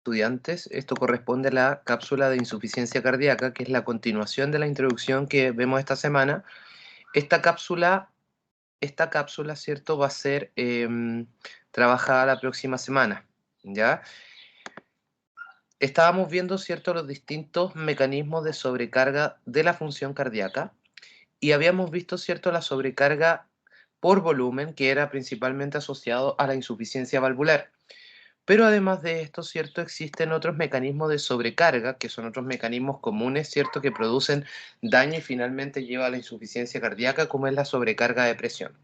Estudiantes, esto corresponde a la cápsula de insuficiencia cardíaca, que es la continuación de la introducción que vemos esta semana. Esta cápsula, ¿cierto?, va a ser trabajada la próxima semana, ¿ya? Estábamos viendo, ¿cierto?, los distintos mecanismos de sobrecarga de la función cardíaca y habíamos visto, ¿cierto?, la sobrecarga por volumen, que era principalmente asociado a la insuficiencia valvular. Pero además de esto, ¿cierto? Existen otros mecanismos de sobrecarga, que son otros mecanismos comunes, ¿cierto? Que producen daño y finalmente lleva a la insuficiencia cardíaca, como es la sobrecarga de presión.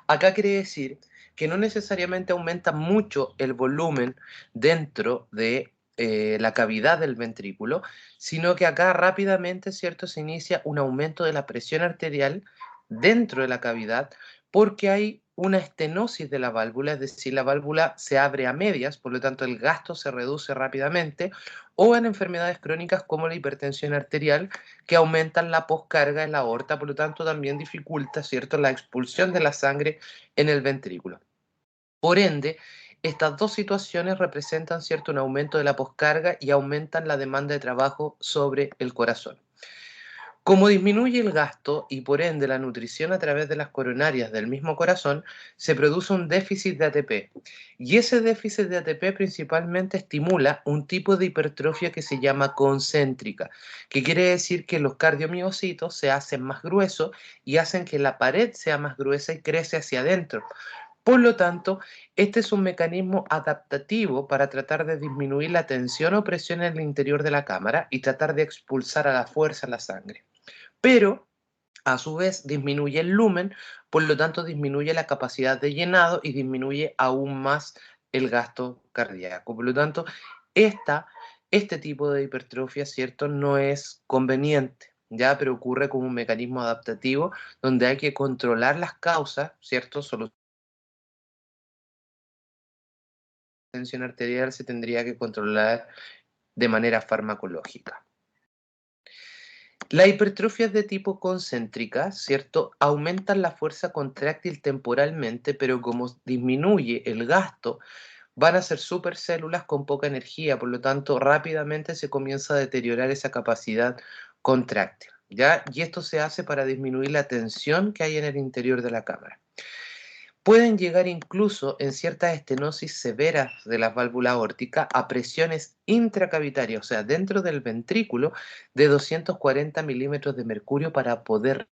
Acá quiere decir que no necesariamente aumenta mucho el volumen dentro de la cavidad del ventrículo, sino que acá rápidamente, ¿cierto? Se inicia un aumento de la presión arterial dentro de la cavidad porque hay una estenosis de la válvula, es decir, la válvula se abre a medias, por lo tanto el gasto se reduce rápidamente, o en enfermedades crónicas como la hipertensión arterial, que aumentan la poscarga en la aorta, por lo tanto también dificulta, ¿cierto?, la expulsión de la sangre en el ventrículo. Por ende, estas dos situaciones representan, ¿cierto?, un aumento de la poscarga y aumentan la demanda de trabajo sobre el corazón. Como disminuye el gasto y por ende la nutrición a través de las coronarias del mismo corazón, se produce un déficit de ATP. Y ese déficit de ATP principalmente estimula un tipo de hipertrofia que se llama concéntrica, que quiere decir que los cardiomiocitos se hacen más gruesos y hacen que la pared sea más gruesa y crece hacia adentro. Por lo tanto, este es un mecanismo adaptativo para tratar de disminuir la tensión o presión en el interior de la cámara y tratar de expulsar a la fuerza la sangre. Pero a su vez disminuye el lumen, por lo tanto disminuye la capacidad de llenado y disminuye aún más el gasto cardíaco. Por lo tanto, esta, este tipo de hipertrofia, ¿cierto?, no es conveniente, ¿ya? Pero ocurre como un mecanismo adaptativo donde hay que controlar las causas, ¿cierto? Solo la tensión arterial se tendría que controlar de manera farmacológica. Las hipertrofias de tipo concéntrica, ¿cierto? Aumentan la fuerza contráctil temporalmente, pero como disminuye el gasto, van a ser supercélulas con poca energía, por lo tanto, rápidamente se comienza a deteriorar esa capacidad contráctil, ¿ya? Y esto se hace para disminuir la tensión que hay en el interior de la cámara. Pueden llegar incluso en ciertas estenosis severas de la válvula aórtica a presiones intracavitarias, o sea, dentro del ventrículo, de 240 milímetros de mercurio para poder.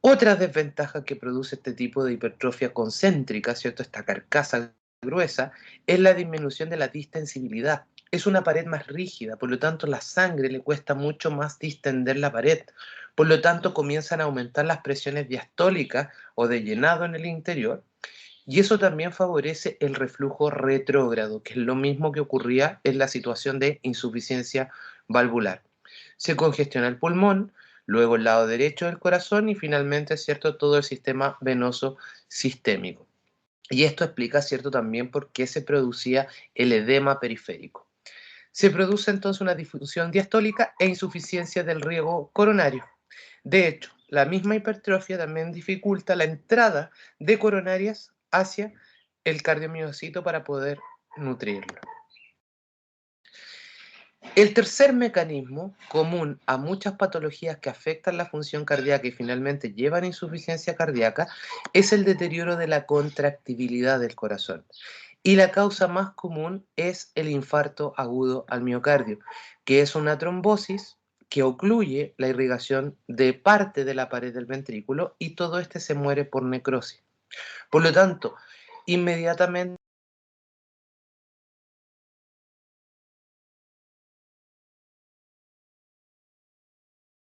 Otra desventaja que produce este tipo de hipertrofia concéntrica, ¿cierto? Esta carcasa gruesa, es la disminución de la distensibilidad. Es una pared más rígida, por lo tanto la sangre le cuesta mucho más distender la pared. Por lo tanto comienzan a aumentar las presiones diastólicas o de llenado en el interior y eso también favorece el reflujo retrógrado, que es lo mismo que ocurría en la situación de insuficiencia valvular. Se congestiona el pulmón, luego el lado derecho del corazón y finalmente, ¿cierto?, todo el sistema venoso sistémico. Y esto explica, ¿cierto?, también por qué se producía el edema periférico. Se produce entonces una disfunción diastólica e insuficiencia del riego coronario. De hecho, la misma hipertrofia también dificulta la entrada de coronarias hacia el cardiomiocito para poder nutrirlo. El tercer mecanismo, común a muchas patologías que afectan la función cardíaca y finalmente llevan a insuficiencia cardíaca, es el deterioro de la contractibilidad del corazón. Y la causa más común es el infarto agudo al miocardio, que es una trombosis que ocluye la irrigación de parte de la pared del ventrículo y todo este se muere por necrosis. Por lo tanto, inmediatamente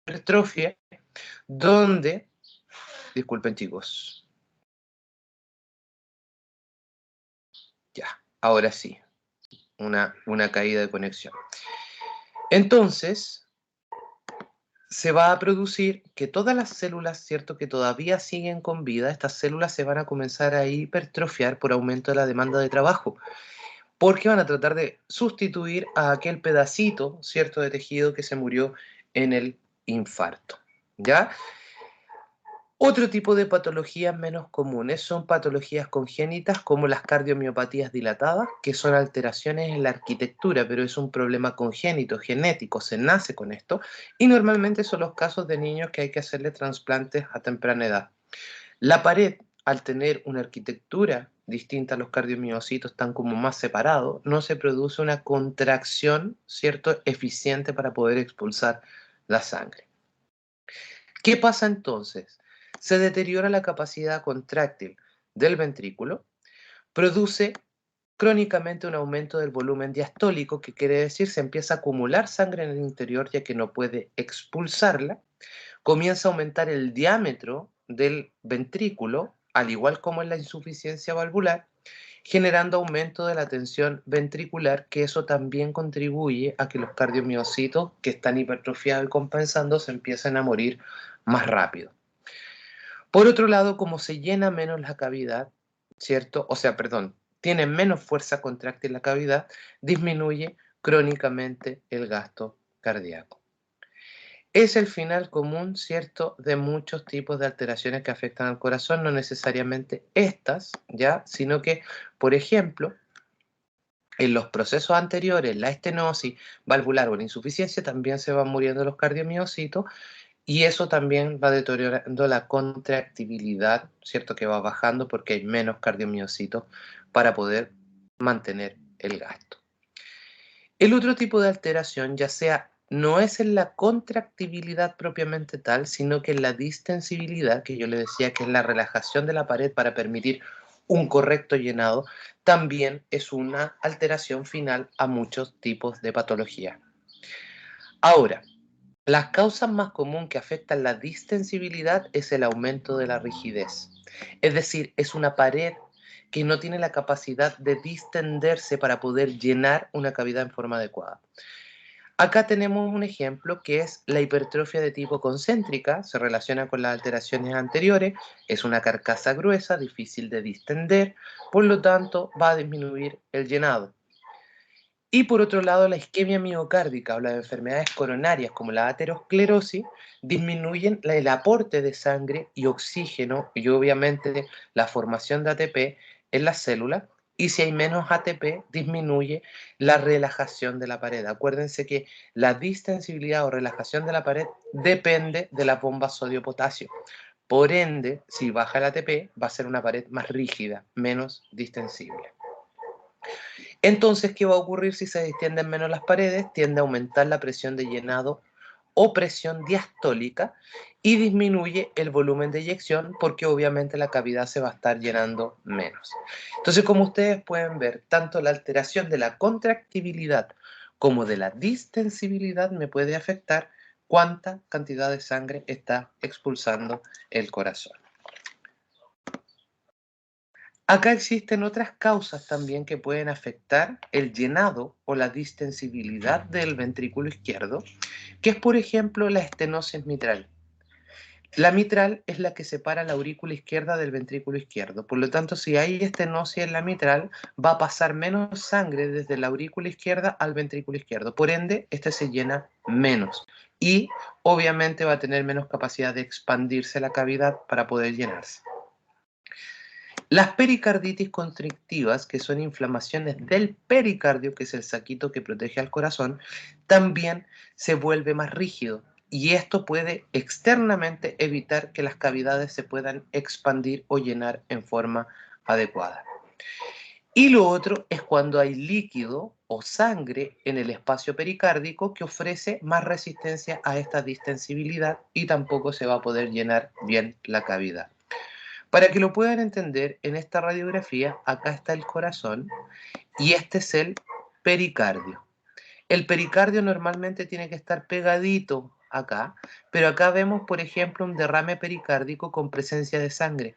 hipertrofia, donde, disculpen chicos, ya, ahora sí, una caída de conexión. Entonces, se va a producir que todas las células, ¿cierto?, que todavía siguen con vida, estas células se van a comenzar a hipertrofiar por aumento de la demanda de trabajo, porque van a tratar de sustituir a aquel pedacito, ¿cierto?, de tejido que se murió en el infarto, ¿ya? Otro tipo de patologías menos comunes son patologías congénitas como las cardiomiopatías dilatadas, que son alteraciones en la arquitectura, pero es un problema congénito, genético, se nace con esto, y normalmente son los casos de niños que hay que hacerle trasplantes a temprana edad. La pared, al tener una arquitectura distinta a los cardiomiocitos, están como más separados, no se produce una contracción, ¿cierto?, eficiente para poder expulsar la sangre. ¿Qué pasa entonces? Se deteriora la capacidad contráctil del ventrículo, produce crónicamente un aumento del volumen diastólico, que quiere decir se empieza a acumular sangre en el interior ya que no puede expulsarla, comienza a aumentar el diámetro del ventrículo, al igual como en la insuficiencia valvular, generando aumento de la tensión ventricular, que eso también contribuye a que los cardiomiocitos que están hipertrofiados y compensando se empiecen a morir más rápido. Por otro lado, como se llena menos la cavidad, ¿cierto? O sea, perdón, tiene menos fuerza contráctil la cavidad, disminuye crónicamente el gasto cardíaco. Es el final común, ¿cierto?, de muchos tipos de alteraciones que afectan al corazón, no necesariamente estas, ¿ya? Sino que, por ejemplo, en los procesos anteriores, la estenosis valvular o la insuficiencia, también se van muriendo los cardiomiocitos y eso también va deteriorando la contractibilidad, ¿cierto?, que va bajando porque hay menos cardiomiocitos para poder mantener el gasto. El otro tipo de alteración, ya sea no es en la contractibilidad propiamente tal, sino que en la distensibilidad, que yo le decía que es la relajación de la pared para permitir un correcto llenado, también es una alteración final a muchos tipos de patología. Ahora, las causas más comunes que afectan la distensibilidad es el aumento de la rigidez. Es decir, es una pared que no tiene la capacidad de distenderse para poder llenar una cavidad en forma adecuada. Acá tenemos un ejemplo que es la hipertrofia de tipo concéntrica, se relaciona con las alteraciones anteriores, es una carcasa gruesa, difícil de distender, por lo tanto va a disminuir el llenado. Y por otro lado, la isquemia miocárdica o las enfermedades coronarias como la aterosclerosis disminuyen el aporte de sangre y oxígeno y obviamente la formación de ATP en las células. Y si hay menos ATP, disminuye la relajación de la pared. Acuérdense que la distensibilidad o relajación de la pared depende de la bomba sodio-potasio. Por ende, si baja el ATP, va a ser una pared más rígida, menos distensible. Entonces, ¿qué va a ocurrir si se distienden menos las paredes? Tiende a aumentar la presión de llenado o presión diastólica y disminuye el volumen de eyección porque obviamente la cavidad se va a estar llenando menos. Entonces, como ustedes pueden ver, tanto la alteración de la contractibilidad como de la distensibilidad me puede afectar cuánta cantidad de sangre está expulsando el corazón. Acá existen otras causas también que pueden afectar el llenado o la distensibilidad del ventrículo izquierdo, que es, por ejemplo, la estenosis mitral. La mitral es la que separa la aurícula izquierda del ventrículo izquierdo. Por lo tanto, si hay estenosis en la mitral, va a pasar menos sangre desde la aurícula izquierda al ventrículo izquierdo. Por ende, este se llena menos y obviamente va a tener menos capacidad de expandirse la cavidad para poder llenarse. Las pericarditis constrictivas, que son inflamaciones del pericardio, que es el saquito que protege al corazón, también se vuelve más rígido y esto puede externamente evitar que las cavidades se puedan expandir o llenar en forma adecuada. Y lo otro es cuando hay líquido o sangre en el espacio pericárdico que ofrece más resistencia a esta distensibilidad y tampoco se va a poder llenar bien la cavidad. Para que lo puedan entender, en esta radiografía, acá está el corazón y este es el pericardio. El pericardio normalmente tiene que estar pegadito acá, pero acá vemos, por ejemplo, un derrame pericárdico con presencia de sangre.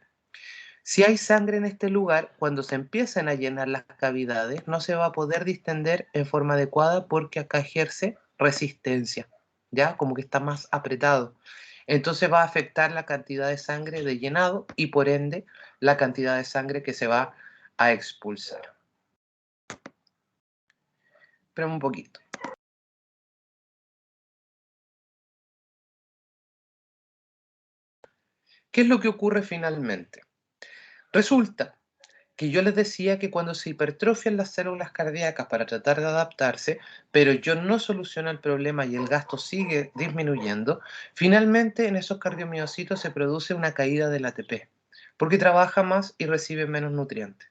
Si hay sangre en este lugar, cuando se empiezan a llenar las cavidades, no se va a poder distender en forma adecuada porque acá ejerce resistencia, ¿ya? Como que está más apretado. Entonces va a afectar la cantidad de sangre de llenado y por ende la cantidad de sangre que se va a expulsar. Espera un poquito. ¿Qué es lo que ocurre finalmente? Resulta que yo les decía que cuando se hipertrofian las células cardíacas para tratar de adaptarse, pero yo no soluciono el problema y el gasto sigue disminuyendo, finalmente en esos cardiomiocitos se produce una caída del ATP, porque trabaja más y recibe menos nutrientes.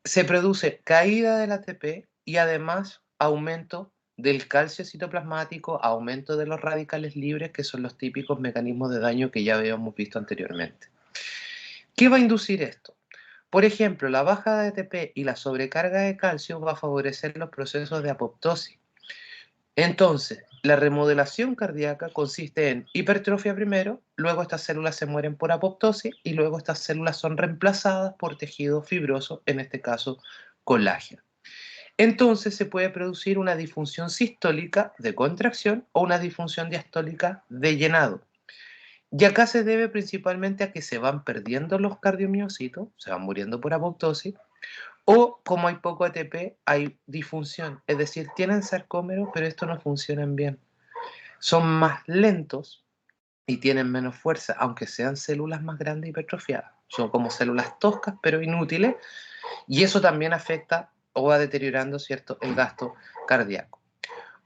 Se produce caída del ATP y además aumento del calcio citoplasmático, aumento de los radicales libres, que son los típicos mecanismos de daño que ya habíamos visto anteriormente. ¿Qué va a inducir esto? Por ejemplo, la baja de ATP y la sobrecarga de calcio va a favorecer los procesos de apoptosis. Entonces, la remodelación cardíaca consiste en hipertrofia primero, luego estas células se mueren por apoptosis y luego estas células son reemplazadas por tejido fibroso, en este caso colágeno. Entonces se puede producir una disfunción sistólica de contracción o una disfunción diastólica de llenado. Y acá se debe principalmente a que se van perdiendo los cardiomiocitos, se van muriendo por apoptosis, o como hay poco ATP, hay disfunción, es decir, tienen sarcómeros, pero estos no funcionan bien. Son más lentos y tienen menos fuerza, aunque sean células más grandes y hipertrofiadas. Son como células toscas, pero inútiles, y eso también afecta o va deteriorando, ¿cierto?, el gasto cardíaco.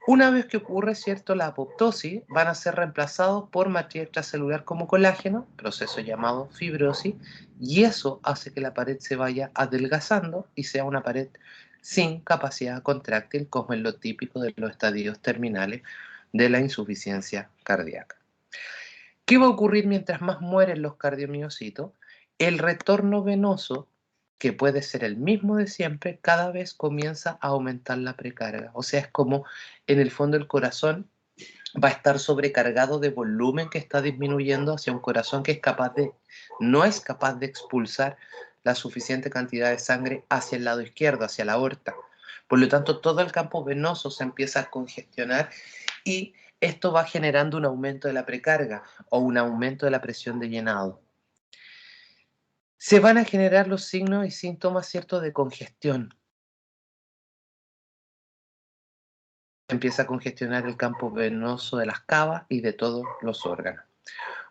Una vez que ocurre, ¿cierto?, la apoptosis, van a ser reemplazados por matriz extracelular como colágeno, proceso llamado fibrosis, y eso hace que la pared se vaya adelgazando y sea una pared sin capacidad contráctil, como es lo típico de los estadios terminales de la insuficiencia cardíaca. ¿Qué va a ocurrir mientras más mueren los cardiomiocitos? El retorno venoso, que puede ser el mismo de siempre, cada vez comienza a aumentar la precarga. O sea, es como en el fondo el corazón va a estar sobrecargado de volumen que está disminuyendo hacia un corazón que no es capaz de expulsar la suficiente cantidad de sangre hacia el lado izquierdo, hacia la aorta. Por lo tanto, todo el campo venoso se empieza a congestionar y esto va generando un aumento de la precarga o un aumento de la presión de llenado. Se van a generar los signos y síntomas, ¿cierto?, de congestión. Empieza a congestionar el campo venoso de las cavas y de todos los órganos.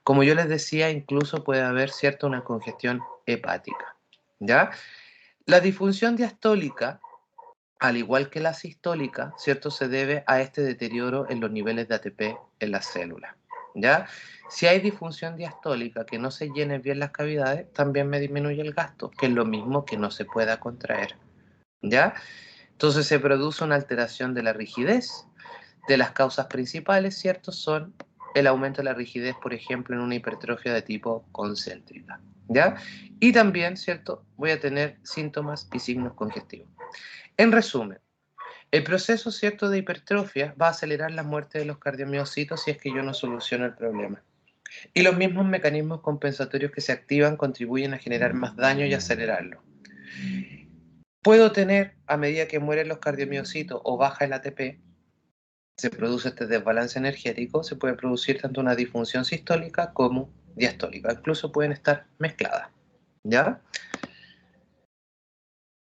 Como yo les decía, incluso puede haber, ¿cierto?, una congestión hepática, ¿ya? La disfunción diastólica, al igual que la sistólica, ¿cierto?, se debe a este deterioro en los niveles de ATP en las células, ¿ya? Si hay disfunción diastólica, que no se llenen bien las cavidades, también me disminuye el gasto, que es lo mismo que no se pueda contraer, ¿ya? Entonces se produce una alteración de la rigidez. De las causas principales, ¿cierto?, son el aumento de la rigidez, por ejemplo, en una hipertrofia de tipo concéntrica, ¿ya? Y también, ¿cierto?, voy a tener síntomas y signos congestivos. En resumen, el proceso, ¿cierto?, de hipertrofia va a acelerar la muerte de los cardiomiocitos si es que yo no soluciono el problema. Y los mismos mecanismos compensatorios que se activan contribuyen a generar más daño y acelerarlo. Puedo tener, a medida que mueren los cardiomiocitos o baja el ATP, se produce este desbalance energético, se puede producir tanto una disfunción sistólica como diastólica. Incluso pueden estar mezcladas, ¿ya?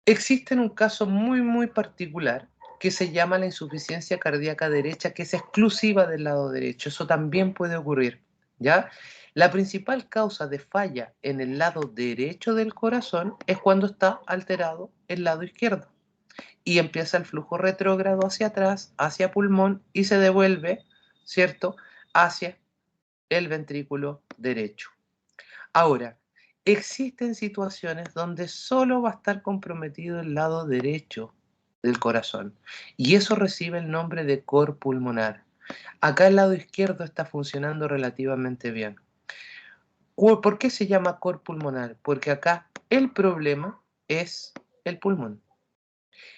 Existe un caso muy particular que se llama la insuficiencia cardíaca derecha, que es exclusiva del lado derecho. Eso también puede ocurrir, ¿ya? La principal causa de falla en el lado derecho del corazón es cuando está alterado el lado izquierdo y empieza el flujo retrógrado hacia atrás, hacia pulmón y se devuelve, ¿cierto?, hacia el ventrículo derecho. Ahora, existen situaciones donde solo va a estar comprometido el lado derecho del corazón y eso recibe el nombre de cor pulmonar. Acá el lado izquierdo está funcionando relativamente bien. ¿Por qué se llama cor pulmonar? Porque acá el problema es el pulmón.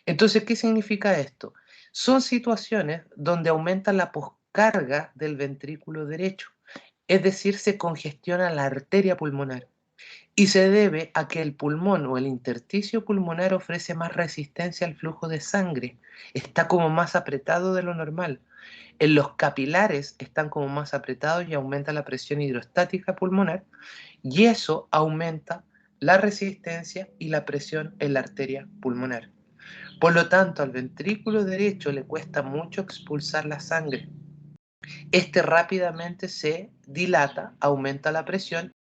Entonces, ¿qué significa esto? Son situaciones donde aumenta la poscarga del ventrículo derecho, es decir, se congestiona la arteria pulmonar y se debe a que el pulmón o el intersticio pulmonar ofrece más resistencia al flujo de sangre, está como más apretado de lo normal. En los capilares están como más apretados y aumenta la presión hidrostática pulmonar y eso aumenta la resistencia y la presión en la arteria pulmonar. Por lo tanto, al ventrículo derecho le cuesta mucho expulsar la sangre. Este rápidamente se dilata, aumenta la presión